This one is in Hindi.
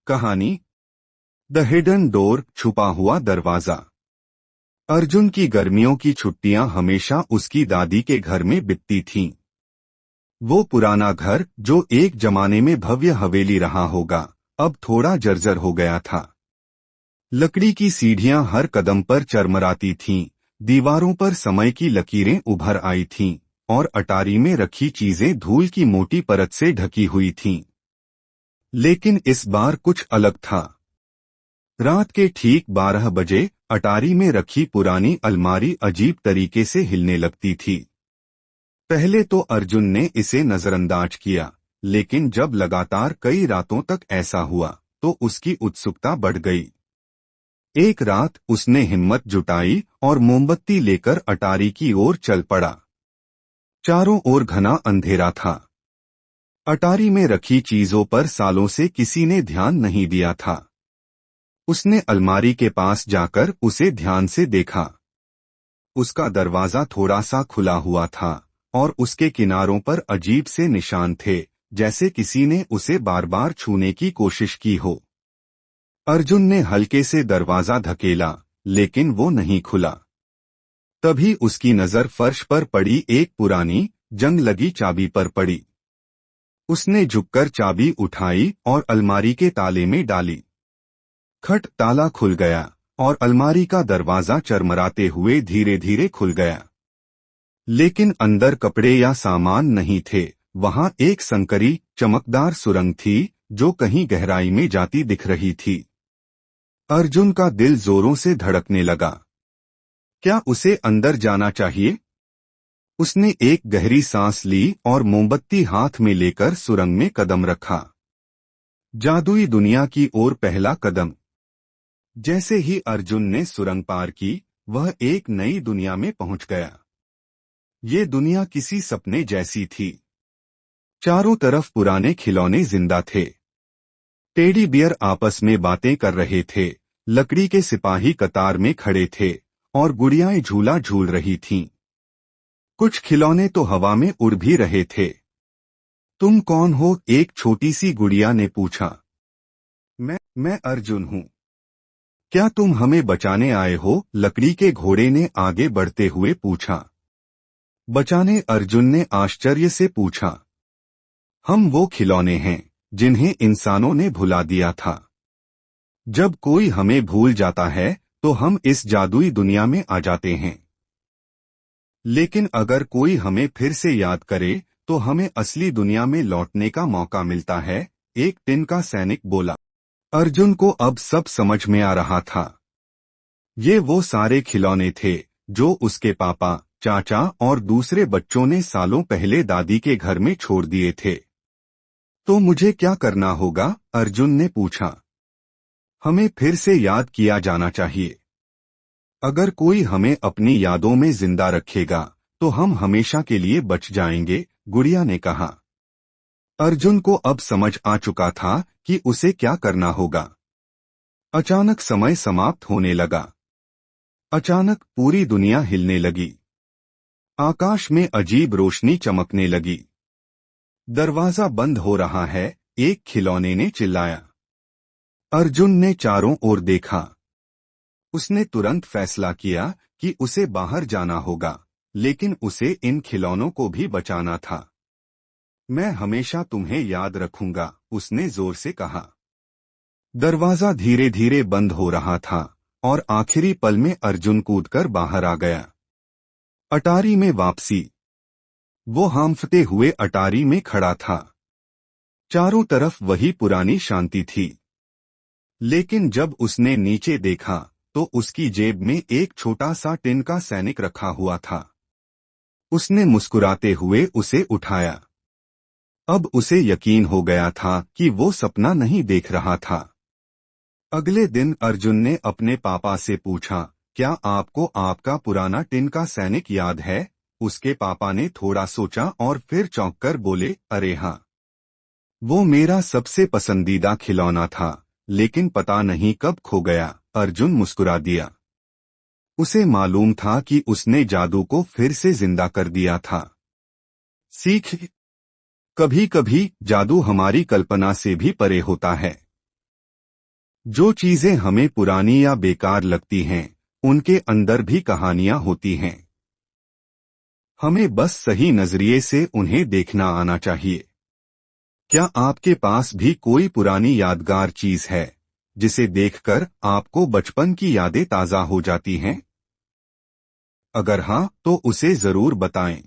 कहानी द हिडन डोर, छुपा हुआ दरवाजा। अर्जुन की गर्मियों की छुट्टियां हमेशा उसकी दादी के घर में बीतती थीं। वो पुराना घर जो एक जमाने में भव्य हवेली रहा होगा, अब थोड़ा जर्जर हो गया था। लकड़ी की सीढ़ियां हर कदम पर चरमराती थीं, दीवारों पर समय की लकीरें उभर आई थीं और अटारी में रखी चीजें धूल की मोटी परत से ढकी हुई थीं। लेकिन इस बार कुछ अलग था। रात के ठीक 12 बजे अटारी में रखी पुरानी अलमारी अजीब तरीके से हिलने लगती थी। पहले तो अर्जुन ने इसे नजरअंदाज किया, लेकिन जब लगातार कई रातों तक ऐसा हुआ तो उसकी उत्सुकता बढ़ गई। एक रात उसने हिम्मत जुटाई और मोमबत्ती लेकर अटारी की ओर चल पड़ा। चारों ओर घना अंधेरा था। अटारी में रखी चीजों पर सालों से किसी ने ध्यान नहीं दिया था। उसने अलमारी के पास जाकर उसे ध्यान से देखा। उसका दरवाजा थोड़ा सा खुला हुआ था और उसके किनारों पर अजीब से निशान थे, जैसे किसी ने उसे बार बार छूने की कोशिश की हो। अर्जुन ने हल्के से दरवाजा धकेला, लेकिन वो नहीं खुला। तभी उसकी नजर फर्श पर पड़ी एक पुरानी, जंग लगी चाबी पर पड़ी। उसने झुककर चाबी उठाई और अलमारी के ताले में डाली। खट, ताला खुल गया और अलमारी का दरवाजा चरमराते हुए धीरे धीरे खुल गया। लेकिन अंदर कपड़े या सामान नहीं थे। वहां एक संकरी, चमकदार सुरंग थी जो कहीं गहराई में जाती दिख रही थी। अर्जुन का दिल जोरों से धड़कने लगा। क्या उसे अंदर जाना चाहिए? उसने एक गहरी सांस ली और मोमबत्ती हाथ में लेकर सुरंग में कदम रखा। जादुई दुनिया की ओर पहला कदम। जैसे ही अर्जुन ने सुरंग पार की, वह एक नई दुनिया में पहुंच गया। ये दुनिया किसी सपने जैसी थी। चारों तरफ पुराने खिलौने जिंदा थे। टेडी बियर आपस में बातें कर रहे थे, लकड़ी के सिपाही कतार में खड़े थे और गुड़ियाएं झूला झूल रही थीं। कुछ खिलौने तो हवा में उड़ भी रहे थे। तुम कौन हो? एक छोटी सी गुड़िया ने पूछा। मैं अर्जुन हूँ। क्या तुम हमें बचाने आए हो? लकड़ी के घोड़े ने आगे बढ़ते हुए पूछा। बचाने? अर्जुन ने आश्चर्य से पूछा। हम वो खिलौने हैं जिन्हें इंसानों ने भुला दिया था। जब कोई हमें भूल जाता है तो हम इस जादुई दुनिया में आ जाते हैं। लेकिन अगर कोई हमें फिर से याद करे तो हमें असली दुनिया में लौटने का मौका मिलता है, एक टिन का सैनिक बोला। अर्जुन को अब सब समझ में आ रहा था। ये वो सारे खिलौने थे जो उसके पापा, चाचा और दूसरे बच्चों ने सालों पहले दादी के घर में छोड़ दिए थे। तो मुझे क्या करना होगा? अर्जुन ने पूछा। हमें फिर से याद किया जाना चाहिए। अगर कोई हमें अपनी यादों में जिंदा रखेगा तो हम हमेशा के लिए बच जाएंगे, गुड़िया ने कहा। अर्जुन को अब समझ आ चुका था कि उसे क्या करना होगा। अचानक समय समाप्त होने लगा। अचानक पूरी दुनिया हिलने लगी। आकाश में अजीब रोशनी चमकने लगी। दरवाजा बंद हो रहा है, एक खिलौने ने चिल्लाया। अर्जुन ने चारों ओर देखा। उसने तुरंत फैसला किया कि उसे बाहर जाना होगा, लेकिन उसे इन खिलौनों को भी बचाना था। मैं हमेशा तुम्हें याद रखूंगा, उसने जोर से कहा। दरवाजा धीरे धीरे बंद हो रहा था और आखिरी पल में अर्जुन कूदकर बाहर आ गया। अटारी में वापसी। वो हांफते हुए अटारी में खड़ा था। चारों तरफ वही पुरानी शांति थी। लेकिन जब उसने नीचे देखा तो उसकी जेब में एक छोटा सा टिन का सैनिक रखा हुआ था। उसने मुस्कुराते हुए उसे उठाया। अब उसे यकीन हो गया था कि वो सपना नहीं देख रहा था। अगले दिन अर्जुन ने अपने पापा से पूछा, क्या आपको आपका पुराना टिन का सैनिक याद है? उसके पापा ने थोड़ा सोचा और फिर चौंककर बोले, अरे हाँ, वो मेरा सबसे पसंदीदा खिलौना था, लेकिन पता नहीं कब खो गया। अर्जुन मुस्कुरा दिया। उसे मालूम था कि उसने जादू को फिर से जिंदा कर दिया था। सीख, कभी कभी जादू हमारी कल्पना से भी परे होता है। जो चीजें हमें पुरानी या बेकार लगती हैं, उनके अंदर भी कहानियां होती हैं। हमें बस सही नजरिए से उन्हें देखना आना चाहिए। क्या आपके पास भी कोई पुरानी यादगार चीज है जिसे देखकर आपको बचपन की यादें ताजा हो जाती हैं? अगर हाँ, तो उसे जरूर बताएं।